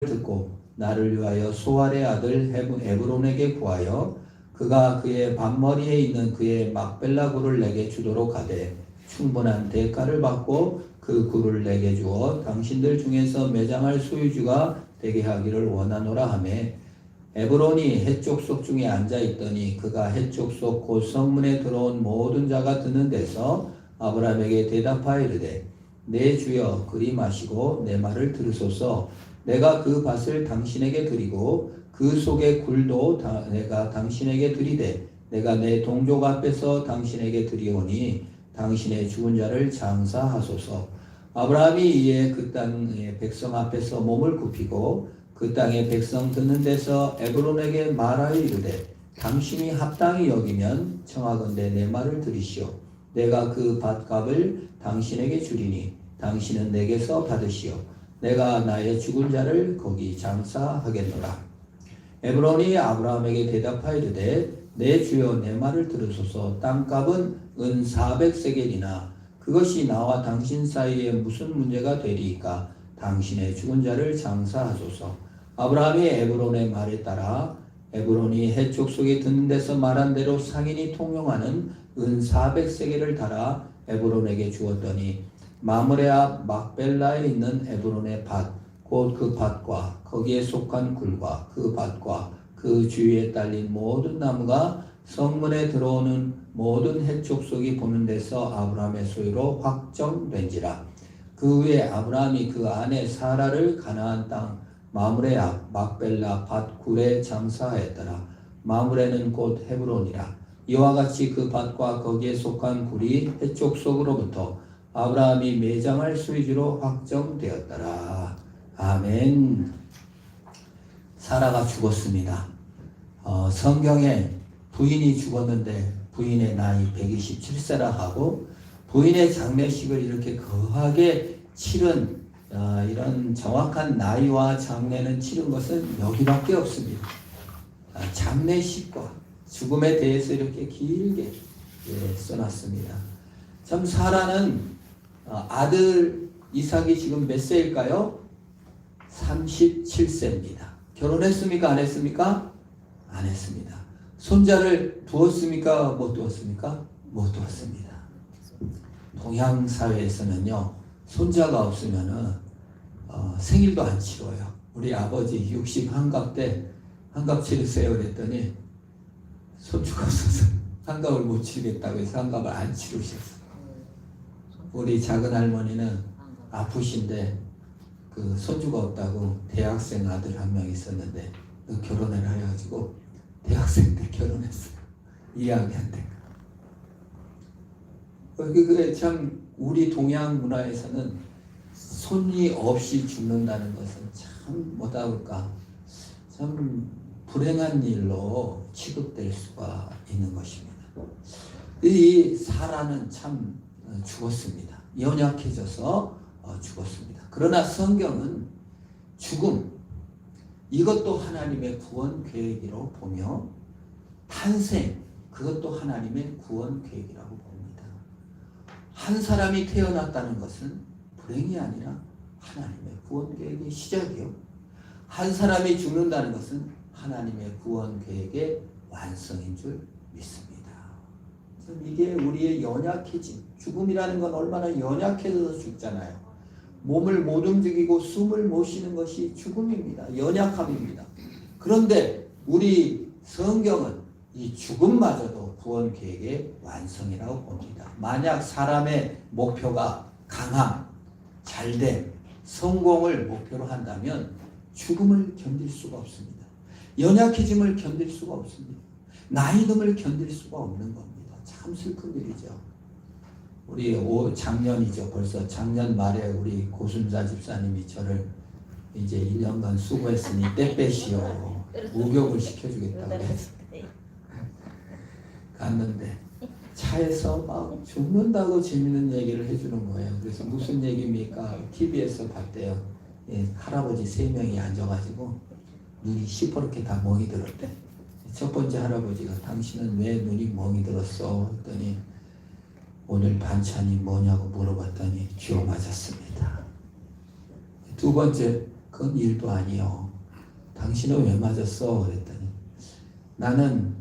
듣고 나를 위하여 소알의 아들 에브론에게 구하여 그가 그의 밭머리에 있는 그의 막벨라 굴을 내게 주도록 하되 충분한 대가를 받고 그 굴을 내게 주어 당신들 중에서 매장할 소유주가 되게 하기를 원하노라 하매 에브론이 헷족속 중에 앉아있더니 그가 헷족속 곧 성문에 들어온 모든 자가 드는 데서 아브라함에게 대답하이르되 내 주여 그리 마시고 내 말을 들으소서. 내가 그 밭을 당신에게 드리고 그 속의 굴도 내가 당신에게 드리되 내가 내 동족 앞에서 당신에게 드리오니 당신의 죽은 자를 장사하소서. 아브라함이 이에 그 땅의 백성 앞에서 몸을 굽히고 그 땅의 백성 듣는 데서 에브론에게 말하여 이르되 당신이 합당히 여기면 청하건대 내 말을 들으시오. 내가 그 밭값을 당신에게 주리니 당신은 내게서 받으시오. 내가 나의 죽은 자를 거기 장사하겠노라. 에브론이 아브라함에게 대답하이르되 내 주여 내 말을 들으소서. 땅값은 은 400세겔이나 그것이 나와 당신 사이에 무슨 문제가 되리이까. 당신의 죽은 자를 장사하소서. 아브라함이 에브론의 말에 따라 에브론이 헷족속에 듣는 데서 말한 대로 상인이 통용하는 은 400세겔을 달아 에브론에게 주었더니 마므레 앞 막벨라에 있는 에브론의 밭, 곧 그 밭과 거기에 속한 굴과 그 밭과 그 주위에 딸린 모든 나무가 성문에 들어오는 모든 헷족속이 보는 데서 아브라함의 소유로 확정된지라. 그 후에 아브라함이 그 아내 사라를 가나안 땅 마므레 앞 막벨라 밭 굴에 장사하였더라. 마므레는 곧 헤브론이라. 이와 같이 그 밭과 거기에 속한 굴이 헷족속으로부터 아브라함이 매장할 소유주로 확정되었더라. 아멘. 사라가 죽었습니다. 성경에 부인이 죽었는데 부인의 나이 127세라 하고 부인의 장례식을 이렇게 거하게 치른 이런 정확한 나이와 장례는 치른 것은 여기밖에 없습니다. 장례식과 죽음에 대해서 이렇게 길게 써놨습니다. 참 사라는 아들 이삭이 지금 몇 세일까요? 37세입니다. 결혼했습니까? 안 했습니까? 안 했습니다. 손자를 두었습니까? 못 두었습니까? 못 두었습니다. 동양 사회에서는요, 손자가 없으면은 생일도 안 치러요. 우리 아버지 61갑 때 한갑 치르세요 그랬더니 손주가 없어서 한갑을 못 치르겠다고 해서 한갑을 안 치르셨어요. 우리 작은 할머니는 아프신데 그 손주가 없다고 대학생 아들 한 명 있었는데 결혼을 해가지고 대학생 때 결혼했어요. 2학년 때. 그게 참 우리 동양 문화에서는 손이 없이 죽는다는 것은 참 뭐다 볼까 참 불행한 일로 취급될 수가 있는 것입니다. 이 사라는 참 죽었습니다. 연약해져서 죽었습니다. 그러나 성경은 죽음 이것도 하나님의 구원 계획이라고 보며 탄생 그것도 하나님의 구원 계획이라고 봅니다. 한 사람이 태어났다는 것은 불행이 아니라 하나님의 구원 계획의 시작이요. 한 사람이 죽는다는 것은 하나님의 구원 계획의 완성인 줄 믿습니다. 이게 우리의 연약해짐, 죽음이라는 건 얼마나 연약해져서 죽잖아요. 몸을 못 움직이고 숨을 못 쉬는 것이 죽음입니다. 연약함입니다. 그런데 우리 성경은 이 죽음마저도 구원 계획의 완성이라고 봅니다. 만약 사람의 목표가 강함, 잘됨, 성공을 목표로 한다면 죽음을 견딜 수가 없습니다. 연약해짐을 견딜 수가 없습니다. 나이 듦을 견딜 수가 없는 겁니다. 참 슬픈 일이죠. 우리 작년이죠. 벌써 작년 말에 우리 고순자 집사님이 저를 이제 1년간 수고했으니 때 빼시오. 목욕을 시켜주겠다고 해서 갔는데 차에서 막 죽는다고 재밌는 얘기를 해주는 거예요. 그래서 무슨 얘기입니까? TV에서 봤대요. 할아버지 3명이 앉아가지고 눈이 시퍼렇게 다 멍이 들었대. 첫 번째 할아버지가 당신은 왜 눈이 멍이 들었어? 했더니 오늘 반찬이 뭐냐고 물어봤더니 쥐어 맞았습니다. 두 번째 그 그건 일도 아니요. 당신은 왜 맞았어? 그랬더니 나는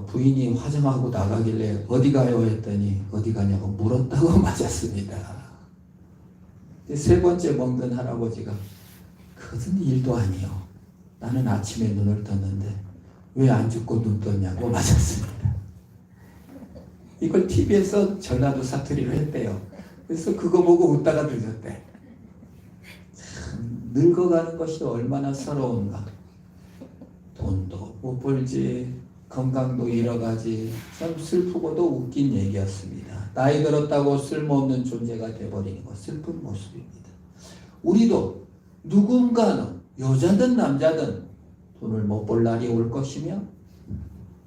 부인이 화장하고 나가길래 어디 가요? 했더니 어디 가냐고 물었다고 맞았습니다. 세 번째 먹던 할아버지가 그것은 일도 아니요. 나는 아침에 눈을 떴는데 왜 안 죽고 눈 떴냐고 맞았습니다. 이걸 TV에서 전라도 사투리로 했대요. 그래서 그거 보고 웃다가 늦었대. 참 늙어가는 것이 얼마나 서러운가. 돈도 못 벌지, 건강도 잃어가지. 참 슬프고도 웃긴 얘기였습니다. 나이 들었다고 쓸모없는 존재가 돼버리는 것, 슬픈 모습입니다. 우리도 누군가는 여자든 남자든 돈을 못 벌 날이 올 것이며,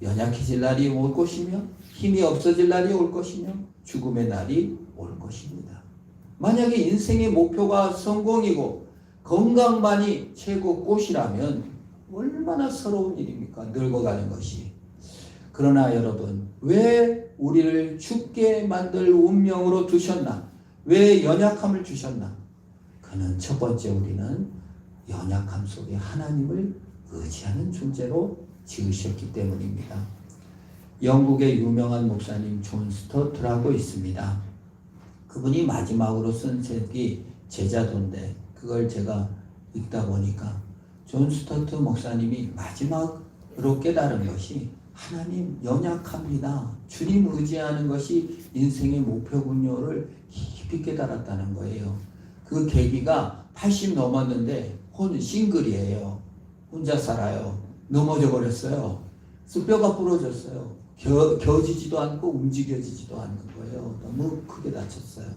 연약해질 날이 올 것이며, 힘이 없어질 날이 올 것이며, 죽음의 날이 올 것입니다. 만약에 인생의 목표가 성공이고 건강만이 최고 꽃이라면 얼마나 서러운 일입니까? 늙어가는 것이. 그러나 여러분, 왜 우리를 죽게 만들 운명으로 두셨나? 왜 연약함을 주셨나? 그는 첫 번째 우리는 연약함 속에 하나님을 의지하는 존재로 지으셨기 때문입니다. 영국의 유명한 목사님 존 스토트라고 있습니다. 그분이 마지막으로 쓴 책이 제자도인데 그걸 제가 읽다 보니까 존 스토트 목사님이 마지막으로 깨달은 것이 하나님 연약합니다. 주님 의지하는 것이 인생의 목표군요를 깊이 깨달았다는 거예요. 그 계기가 80 넘었는데 싱글이에요. 혼자 살아요. 넘어져 버렸어요. 그래서 뼈가 부러졌어요. 겨지지도 않고 움직여지지도 않는 거예요. 너무 크게 다쳤어요.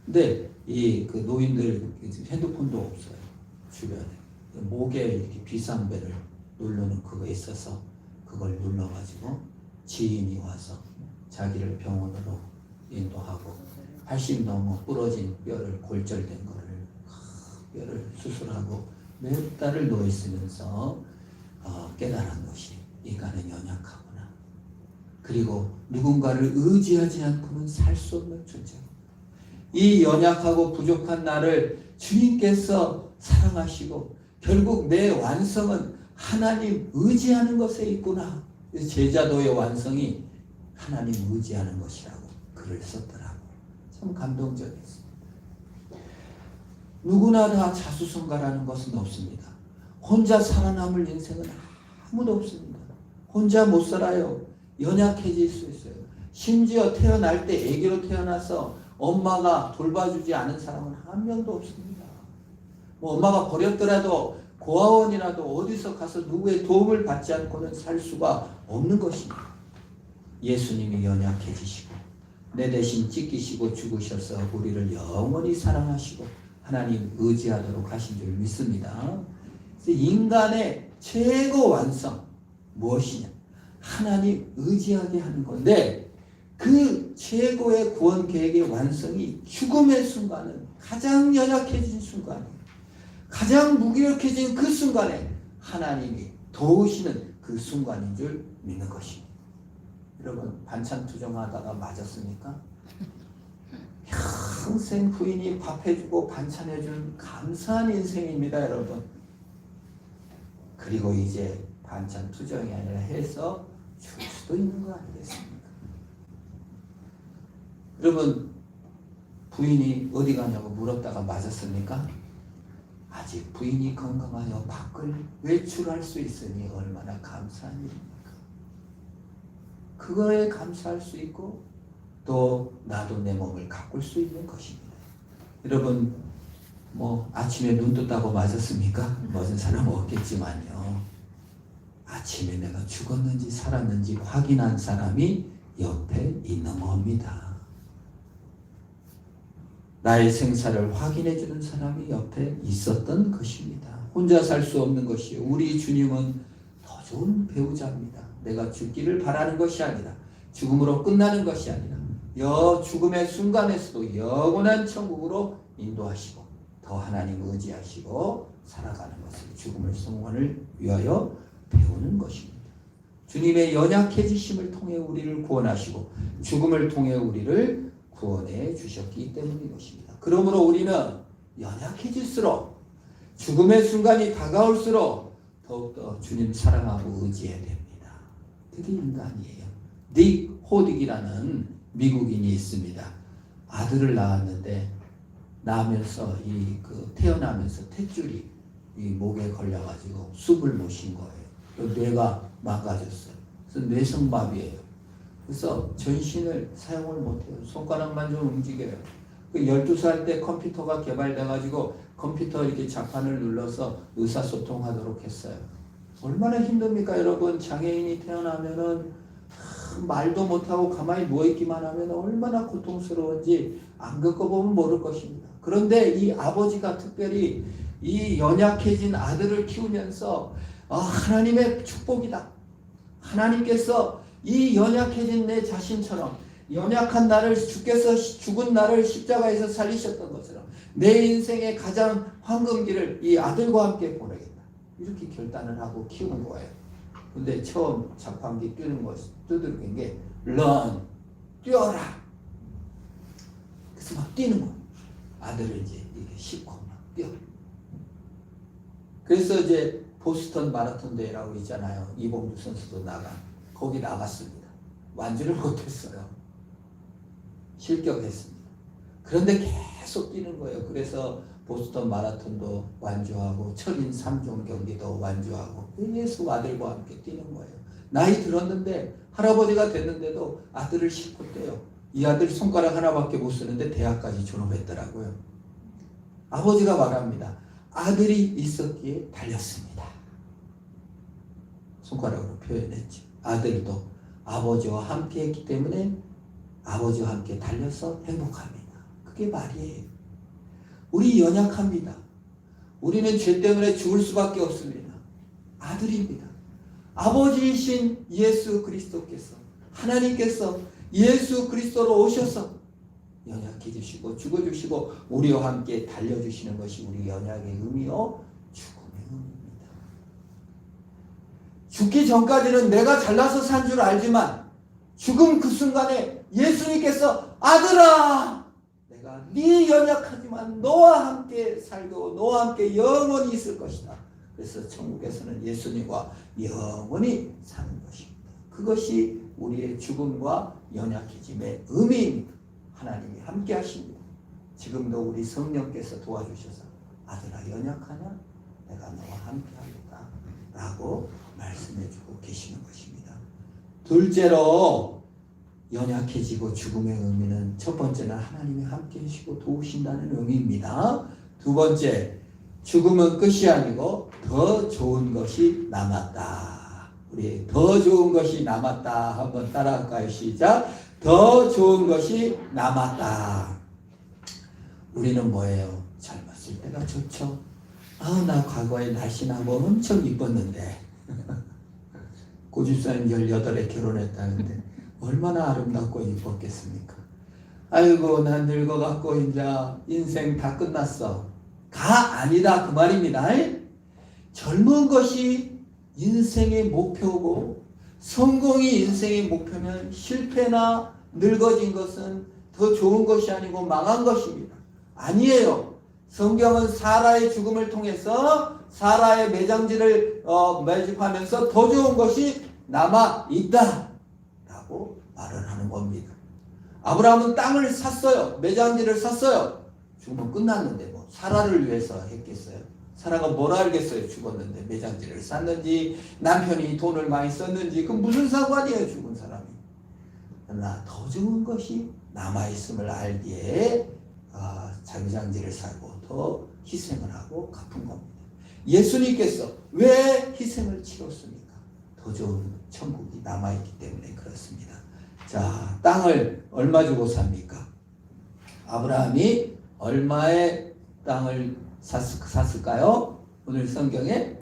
근데 그 노인들 핸드폰도 없어요. 주변에. 목에 이렇게 비상벨을 누르는 그거 있어서 그걸 눌러가지고 지인이 와서 자기를 병원으로 인도하고 80 넘어 부러진 뼈를 골절된 거를 뼈를 수술하고 몇 달을 누워 있으면서 깨달은 것이 인간은 연약하구나. 그리고 누군가를 의지하지 않고는 살 수 없는 존재고 이 연약하고 부족한 나를 주님께서 사랑하시고 결국 내 완성은 하나님 의지하는 것에 있구나. 제자도의 완성이 하나님 의지하는 것이라고 글을 썼더라고요. 참 감동적이었습니다. 누구나 다 자수성가라는 것은 없습니다. 혼자 살아남을 인생은 아무도 없습니다. 혼자 못 살아요. 연약해질 수 있어요. 심지어 태어날 때 아기로 태어나서 엄마가 돌봐주지 않은 사람은 한 명도 없습니다. 뭐 엄마가 버렸더라도 고아원이라도 어디서 가서 누구의 도움을 받지 않고는 살 수가 없는 것입니다. 예수님이 연약해지시고 내 대신 찢기시고 죽으셔서 우리를 영원히 사랑하시고 하나님 의지하도록 하신 줄 믿습니다. 인간의 최고 완성 무엇이냐? 하나님 의지하게 하는 건데 그 최고의 구원 계획의 완성이 죽음의 순간은 가장 연약해진 순간이에요. 가장 무기력해진 그 순간에 하나님이 도우시는 그 순간인 줄 믿는 것입니다. 여러분 반찬 투정하다가 맞았습니까? 평생 부인이 밥 해주고 반찬 해준 감사한 인생입니다, 여러분. 그리고 이제 반찬 투정이 아니라 해서 줄 수도 있는 거 아니겠습니까? 여러분 부인이 어디 가냐고 물었다가 맞았습니까? 아직 부인이 건강하여 밖을 외출할 수 있으니 얼마나 감사한 일입니까? 그거에 감사할 수 있고 또 나도 내 몸을 가꿀 수 있는 것입니다. 여러분 뭐 아침에 눈 떴다고 맞았습니까? 맞은 사람 없겠지만요. 아침에 내가 죽었는지 살았는지 확인한 사람이 옆에 있는 겁니다. 나의 생사를 확인해 주는 사람이 옆에 있었던 것입니다. 혼자 살 수 없는 것이요. 우리 주님은 더 좋은 배우자입니다. 내가 죽기를 바라는 것이 아니라 죽음으로 끝나는 것이 아니라 죽음의 순간에서도 영원한 천국으로 인도하시고 더 하나님 의지하시고 살아가는 것을 죽음을 성원을 위하여 배우는 것입니다. 주님의 연약해지심을 통해 우리를 구원하시고 죽음을 통해 우리를 구원해 주셨기 때문인 것입니다. 그러므로 우리는 연약해질수록 죽음의 순간이 다가올수록 더욱더 주님 사랑하고 의지해야 됩니다. 그게 인간이에요. 닉 호딕이라는 미국인이 있습니다. 아들을 낳았는데 낳으면서 태어나면서 탯줄이 이 목에 걸려가지고 숨을 못 쉰 거예요. 뇌가 망가졌어요. 그래서 뇌성마비예요. 그래서 전신을 사용을 못해요. 손가락만 좀 움직여요. 12살 때 컴퓨터가 개발돼가지고 컴퓨터 이렇게 자판을 눌러서 의사소통하도록 했어요. 얼마나 힘듭니까, 여러분? 장애인이 태어나면은 말도 못하고 가만히 누워있기만 하면 얼마나 고통스러운지 안 겪어보면 모를 것입니다. 그런데 이 아버지가 특별히 이 연약해진 아들을 키우면서 하나님의 축복이다. 하나님께서 이 연약해진 내 자신처럼 연약한 나를 주께서 죽은 나를 십자가에서 살리셨던 것처럼 내 인생의 가장 황금기를 이 아들과 함께 보내겠다. 이렇게 결단을 하고 키우는 거예요. 근데 처음 자판기 두드리는 게 run, 뛰어라. 그래서 막 뛰는 거예요. 아들을 이제 이렇게 싣고 막 뛰어. 그래서 이제 보스턴 마라톤 대회라고 있잖아요. 이봉주 선수도 거기 나갔습니다. 완주를 못했어요. 실격했습니다. 그런데 계속 뛰는 거예요. 그래서 보스턴 마라톤도 완주하고 철인 3종 경기도 완주하고 계속 아들과 함께 뛰는 거예요. 나이 들었는데 할아버지가 됐는데도 아들을 싣고 뛰어요. 이 아들 손가락 하나밖에 못 쓰는데 대학까지 졸업했더라고요. 아버지가 말합니다. 아들이 있었기에 달렸습니다. 손가락으로 표현했죠. 아들도 아버지와 함께 했기 때문에 아버지와 함께 달려서 행복합니다. 그게 말이에요. 우리 연약합니다. 우리는 죄 때문에 죽을 수밖에 없습니다. 아들입니다. 아버지이신 예수 그리스도께서, 하나님께서 예수 그리스도로 오셔서 연약해주시고 죽어주시고 우리와 함께 달려주시는 것이 우리 연약의 의미요, 죽음의 의미입니다. 죽기 전까지는 내가 잘나서 산 줄 알지만 죽음 그 순간에 예수님께서 아들아, 내가 네 연약하지만 너와 함께 살고 너와 함께 영원히 있을 것이다. 그래서 천국에서는 예수님과 영원히 사는 것입니다. 그것이 우리의 죽음과 연약해짐의 의미입니다. 하나님이 함께 하십니다. 지금도 우리 성령께서 도와주셔서 아들아 연약하냐? 내가 너와 함께 하겠다 라고 말씀해주고 계시는 것입니다. 둘째로 연약해지고 죽음의 의미는 첫 번째는 하나님이 함께 하시고 도우신다는 의미입니다. 두 번째, 죽음은 끝이 아니고 더 좋은 것이 남았다. 우리 더 좋은 것이 남았다 한번 따라할까요? 시작. 더 좋은 것이 남았다. 우리는 뭐예요? 젊었을 때가 좋죠. 나 과거에 날씬하고 엄청 이뻤는데 고집사님 18에 결혼했다는데 얼마나 아름답고 이뻤겠습니까? 아이고 난 늙어갖고 이제 인생 다 끝났어. 가 아니다 그 말입니다. 젊은 것이 인생의 목표고 성공이 인생의 목표면 실패나 늙어진 것은 더 좋은 것이 아니고 망한 것입니다. 아니에요. 성경은 사라의 죽음을 통해서 사라의 매장지를 매집하면서 더 좋은 것이 남아있다 라고 말을 하는 겁니다. 아브라함은 땅을 샀어요. 매장지를 샀어요. 죽으면 끝났는데 뭐 사라를 위해서 했겠어요? 사라가 뭘 알겠어요? 죽었는데 매장지를 샀는지 남편이 돈을 많이 썼는지 그 무슨 상관이에요? 죽은 사람이. 그러나 더 좋은 것이 남아있음을 알기에 매장지를 사고 더 희생을 하고 갚은 겁니다. 예수님께서 왜 희생을 치렀습니까? 더 좋은 천국이 남아있기 때문에 그렇습니다. 자, 땅을 얼마 주고 삽니까? 아브라함이 얼마의 땅을 샀을까요? 오늘 성경에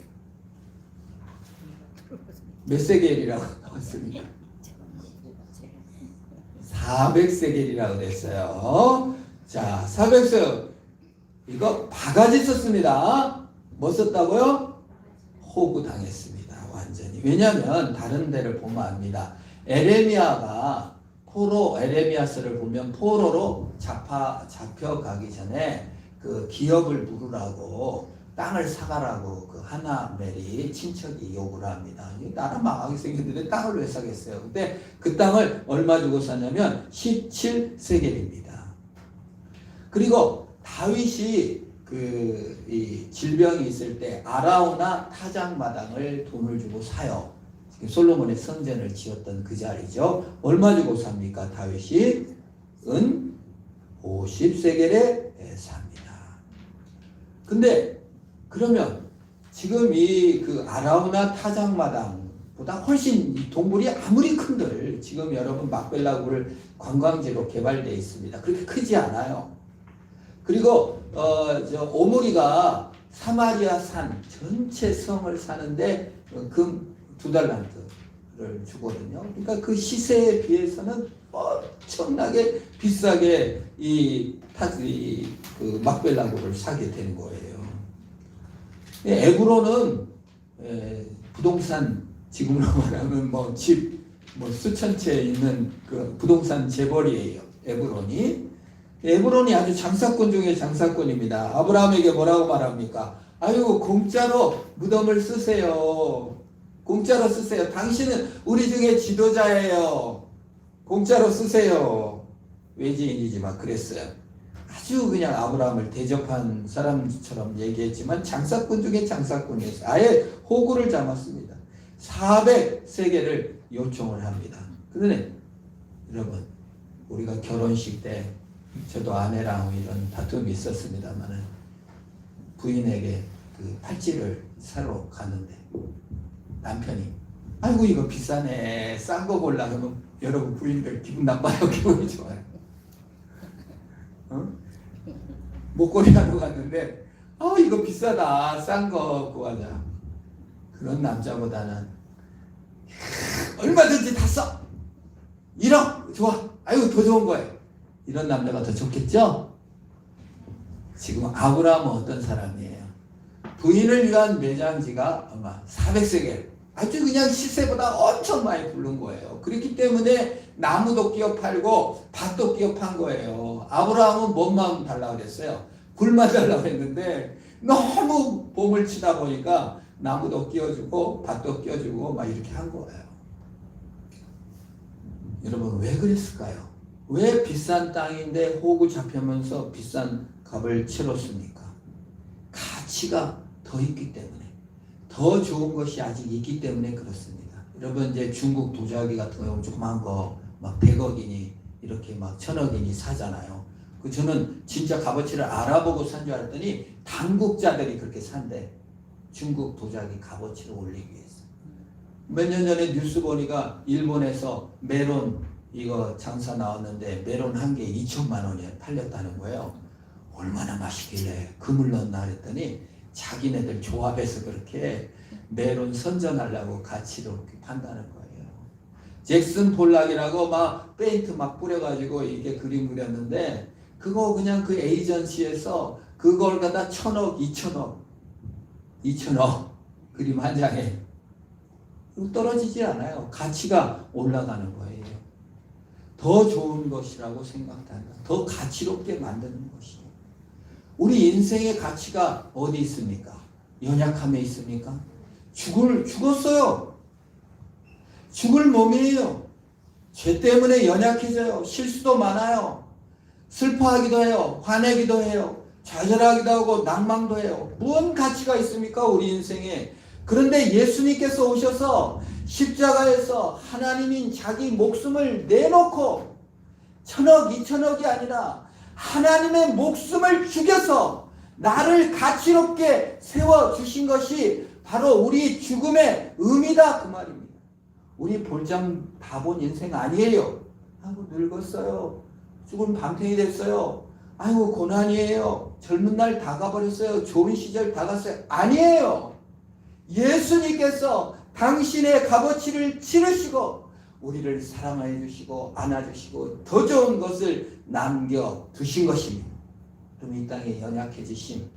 몇 세겔이라고 나왔습니까? 400세겔이라고 됐어요. 자, 400세겔 이거 바가지 썼습니다. 뭐 썼다고요? 호구 당했습니다. 완전히. 왜냐하면 다른 데를 보면 압니다. 에레미야가 에레미야서를 보면 포로로 잡혀가기 전에 그 기업을 물으라고 땅을 사가라고 그 하나멜이 친척이 요구를 합니다. 나라 망하게 생겼는데 땅을 왜 사겠어요? 근데 그 땅을 얼마 주고 샀냐면 17세겔입니다. 그리고 다윗이 이 질병이 있을 때 아라우나 타작마당을 돈을 주고 사요. 솔로몬의 성전을 지었던 그 자리죠. 얼마 주고 삽니까? 다윗이 은 50세겔에 삽니다. 근데 그러면 지금 이 그 아라우나 타작마당보다 훨씬 이 동굴이 아무리 큰들 지금 여러분 막벨라굴 관광지로 개발되어 있습니다. 그렇게 크지 않아요. 그리고 오므리가 사마리아 산 전체 성을 사는데 금 2달란트를 주거든요. 그러니까 그 시세에 비해서는 엄청나게 비싸게 그 막벨라굴을 사게 된 거예요. 에브론은 부동산 지금으로 말하면 집 수천 채 있는 그 부동산 재벌이에요. 에브론이 아주 장사꾼 중에 장사꾼입니다. 아브라함에게 뭐라고 말합니까? 아유, 공짜로 무덤을 쓰세요. 공짜로 쓰세요. 당신은 우리 중에 지도자예요. 공짜로 쓰세요. 외지인이지만 그랬어요. 아주 그냥 아브라함을 대접한 사람처럼 얘기했지만 장사꾼 중에 장사꾼이었어요. 아예 호구를 잡았습니다. 400세겔을 요청을 합니다. 그런데 여러분, 우리가 결혼식 때 저도 아내랑 이런 다툼이 있었습니다만 부인에게 그 팔찌를 사러 갔는데 남편이 아이고 이거 비싸네, 싼 거 골라. 그러면 여러분 부인들 기분 나빠요, 기분이 좋아요? 목걸이 하러 갔는데 이거 비싸다, 싼 거 구하자. 그런 남자보다는 얼마든지 다 써, 1억 좋아, 아이고 더 좋은 거예요. 이런 남자가 더 좋겠죠? 지금 아브라함은 어떤 사람이에요? 부인을 위한 매장지가 아마 400세겔, 아주 그냥 시세보다 엄청 많이 부른 거예요. 그렇기 때문에 나무도 끼어 팔고 밭도 끼어 판 거예요. 아브라함은 뭔만 달라고 그랬어요? 굴만 달라고 했는데 너무 봄을 치다 보니까 나무도 끼워주고 밭도 끼워주고 막 이렇게 한 거예요. 여러분 왜 그랬을까요? 왜 비싼 땅인데 호구 잡히면서 비싼 값을 치렀습니까? 가치가 더 있기 때문에, 더 좋은 것이 아직 있기 때문에 그렇습니다. 여러분 이제 중국 도자기 같은 거 조그만 거 막 100억이니 이렇게 막 1000억이니 사잖아요. 저는 진짜 값어치를 알아보고 산 줄 알았더니 당국자들이 그렇게 산대. 중국 도자기 값어치를 올리기 위해서. 몇 년 전에 뉴스 보니까 일본에서 메론 이거 장사 나왔는데 메론 한 개 2천만 원에 팔렸다는 거예요. 얼마나 맛있길래 금을 넣었나 그랬더니 자기네들 조합해서 그렇게 메론 선전하려고 가치로 이렇게 판다는 거예요. 잭슨 폴락이라고 막 페인트 막 뿌려가지고 이게 그림 그렸는데 그거 그냥 그 에이전시에서 그걸 갖다 1000억, 2천억 그림 한 장에 떨어지지 않아요. 가치가 올라가는 거예요. 더 좋은 것이라고 생각한다. 더 가치롭게 만드는 것이죠. 우리 인생의 가치가 어디 있습니까? 연약함에 있습니까? 죽었어요. 죽을 몸이에요. 죄 때문에 연약해져요. 실수도 많아요. 슬퍼하기도 해요. 화내기도 해요. 좌절하기도 하고 낭망도 해요. 무슨 가치가 있습니까? 우리 인생에. 그런데 예수님께서 오셔서 십자가에서 하나님인 자기 목숨을 내놓고 1000억, 2천억이 아니라 하나님의 목숨을 죽여서 나를 가치롭게 세워주신 것이 바로 우리 죽음의 의미다 그 말입니다. 우리 볼장 다 본 인생 아니에요. 아이고 늙었어요. 죽은 밤탱이 됐어요. 아이고 고난이에요. 젊은 날 다 가버렸어요. 좋은 시절 다 갔어요. 아니에요. 예수님께서 당신의 값어치를 치르시고 우리를 사랑해 주시고 안아주시고 더 좋은 것을 남겨두신 것입니다. 그럼 이 땅에 연약해지심,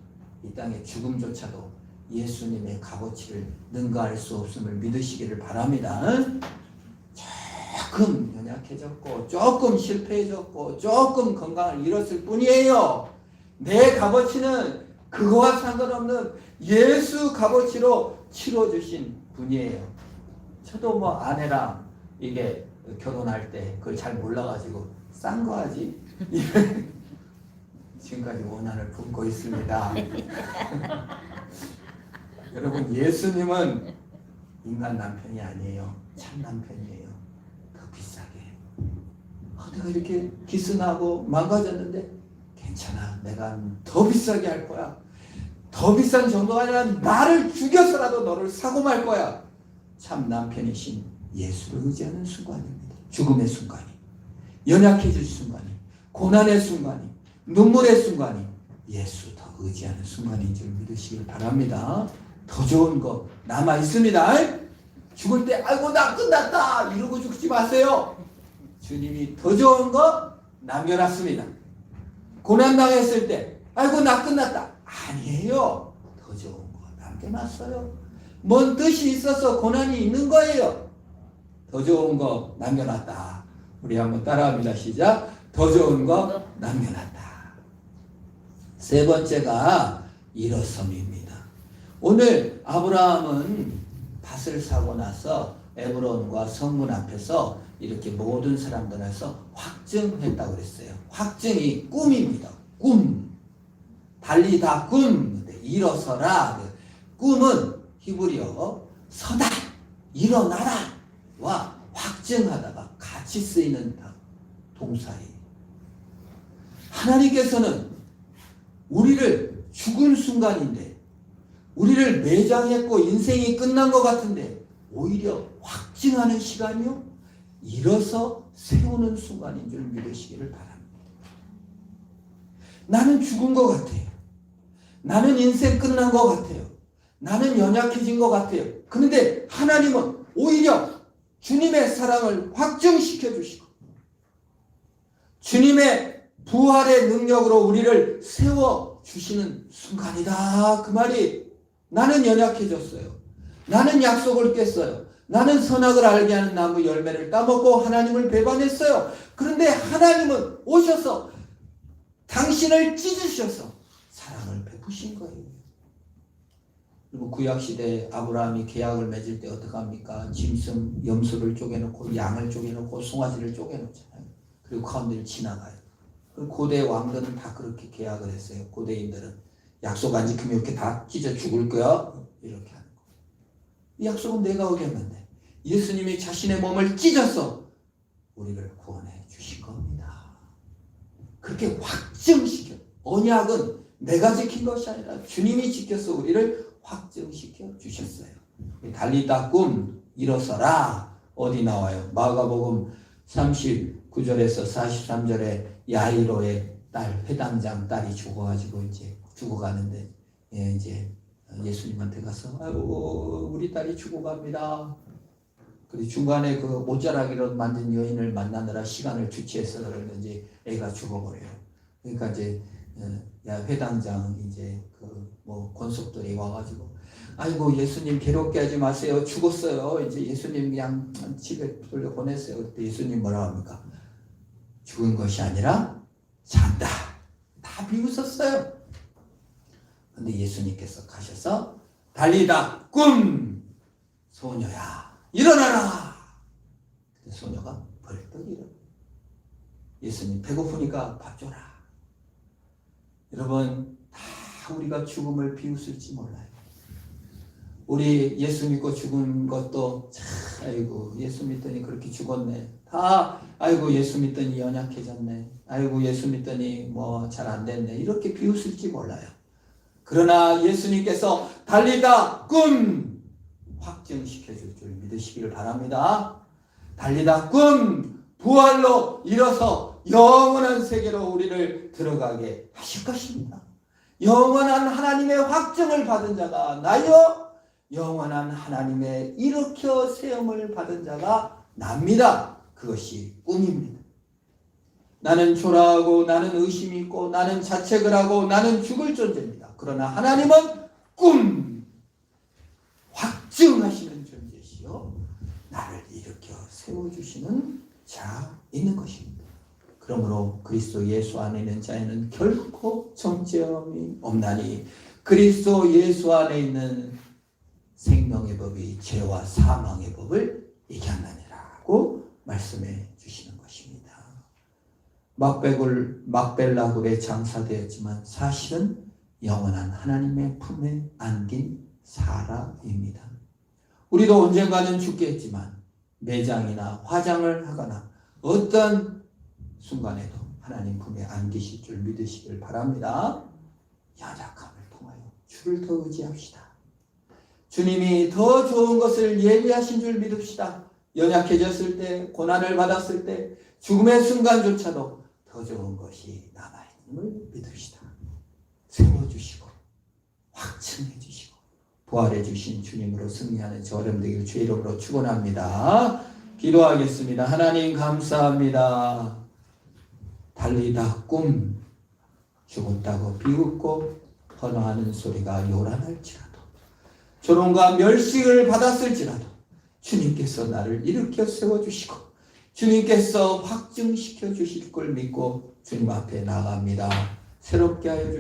이 땅의 죽음조차도 예수님의 값어치를 능가할 수 없음을 믿으시기를 바랍니다. 조금 연약해졌고 조금 실패해졌고 조금 건강을 잃었을 뿐이에요. 내 값어치는 그거와 상관없는 예수 값어치로 치러주신 분이에요. 저도 뭐 아내랑 이게 결혼할 때 그걸 잘 몰라가지고 싼 거 하지 지금까지 원한을 품고 있습니다. 여러분, 예수님은 인간 남편이 아니에요. 참 남편이에요. 더 비싸게. 내가 이렇게 기스나고 망가졌는데 괜찮아. 내가 더 비싸게 할 거야. 더 비싼 정도가 아니라 나를 죽여서라도 너를 사고 말 거야. 참 남편이신 예수를 의지하는 순간입니다. 죽음의 순간이, 연약해질 순간이, 고난의 순간이, 눈물의 순간이 예수 더 의지하는 순간인 줄 믿으시길 바랍니다. 더 좋은 거 남아 있습니다. 죽을 때 아이고 나 끝났다 이러고 죽지 마세요. 주님이 더 좋은 거 남겨놨습니다. 고난당했을 때 아이고 나 끝났다. 아니에요. 더 좋은 거 남겨놨어요. 뭔 뜻이 있어서 고난이 있는 거예요. 더 좋은 거 남겨놨다. 우리 한번 따라합니다. 시작. 더 좋은 거 남겨놨다. 세 번째가 일어섬입니다. 오늘 아브라함은 밭을 사고 나서 에브론과 성문 앞에서 이렇게 모든 사람들에서 확증했다고 그랬어요. 확증이 꿈입니다. 꿈. 달리다 꿈. 일어서라. 꿈은 히브리어 서다, 일어나라 와 확증하다가 같이 쓰이는 동사예요. 하나님께서는 우리를 죽은 순간인데, 우리를 매장했고 인생이 끝난 것 같은데 오히려 확증하는 시간이요, 일어서 세우는 순간인 줄 믿으시기를 바랍니다. 나는 죽은 것 같아요. 나는 인생 끝난 것 같아요. 나는 연약해진 것 같아요. 그런데 하나님은 오히려 주님의 사랑을 확증시켜 주시고 주님의 부활의 능력으로 우리를 세워주시는 순간이다. 그 말이, 나는 연약해졌어요. 나는 약속을 깼어요. 나는 선악을 알게 하는 나무 열매를 따먹고 하나님을 배반했어요. 그런데 하나님은 오셔서 당신을 찢으셔서 사랑을 베푸신 거예요. 그리고 구약시대에 아브라함이 계약을 맺을 때 어떻게 합니까? 짐승, 염소를 쪼개놓고 양을 쪼개놓고 송아지를 쪼개놓잖아요. 그리고 가운데를 지나가요. 그리고 고대 왕들은 다 그렇게 계약을 했어요. 고대인들은 약속 안 지키면 이렇게 다 찢어 죽을 거야. 이렇게 하는 거. 이 약속은 내가 어겼는데 예수님이 자신의 몸을 찢어서 우리를 구원해 주신 겁니다. 그렇게 확증시켜. 언약은 내가 지킨 것이 아니라 주님이 지켜서 우리를 확증시켜 주셨어요. 달리다 꿈, 일어서라. 어디 나와요? 마가복음 39절에서 43절에 야이로의 딸, 회당장 딸이 죽어가지고 이제 죽어가는데, 이제 예수님한테 가서 아이고 우리 딸이 죽어갑니다. 그리고 중간에 그 옷자락으로 만든 여인을 만나느라 시간을 주치해서 그러는지 애가 죽어버려요. 그러니까 이제 회당장 이제 그 뭐 권속들이 와가지고 아이고 예수님 괴롭게 하지 마세요. 죽었어요. 이제 예수님 그냥 집에 돌려보냈어요. 그때 예수님 뭐라 합니까? 죽은 것이 아니라 잔다. 다 비웃었어요. 근데 예수님께서 가셔서 달리다 꿈 소녀야 일어나라. 근데 소녀가 벌떡 일어나. 예수님 배고프니까 밥 줘라. 여러분 다 우리가 죽음을 비웃을지 몰라요. 우리 예수 믿고 죽은 것도 아이고 예수 믿더니 그렇게 죽었네. 다 아이고 예수 믿더니 연약해졌네. 아이고 예수 믿더니 뭐 잘 안 됐네. 이렇게 비웃을지 몰라요. 그러나 예수님께서 달리다 꿈 확증시켜 줄 줄 믿으시기를 바랍니다. 달리다 꿈 부활로 일어서 영원한 세계로 우리를 들어가게 하실 것입니다. 영원한 하나님의 확증을 받은 자가 나요, 영원한 하나님의 일으켜 세움을 받은 자가 납니다. 그것이 꿈입니다. 나는 초라하고 나는 의심이 있고 나는 자책을 하고 나는 죽을 존재입니다. 그러나 하나님은 꿈 확증하시는 존재시요 나를 일으켜 세워주시는 자 있는 것입니다. 그러므로 그리스도 예수 안에 있는 자에는 결코 정죄함이 없나니 그리스도 예수 안에 있는 생명의 법이 죄와 사망의 법을 이겼느니라고 말씀해 주시는 것입니다. 막벨라굴에 장사되었지만 사실은 영원한 하나님의 품에 안긴 사람입니다. 우리도 언젠가는 죽겠지만 매장이나 화장을 하거나 어떤 순간에도 하나님 품에 안기실 줄 믿으시길 바랍니다. 연약함을 통하여 주를 더 의지합시다. 주님이 더 좋은 것을 예비하신 줄 믿읍시다. 연약해졌을 때, 고난을 받았을 때, 죽음의 순간조차도 더 좋은 것이 남아있음을 믿읍시다. 세워주시고 확증해주시고 부활해주신 주님으로 승리하는 저 어른 되길 주의 이름으로 축원합니다. 기도하겠습니다. 하나님 감사합니다. 달리다 꿈 죽었다고 비웃고 헌화하는 소리가 요란할지라도 조롱과 멸시를 받았을지라도 주님께서 나를 일으켜 세워주시고 주님께서 확증시켜 주실 걸 믿고 주님 앞에 나갑니다. 새롭게 하여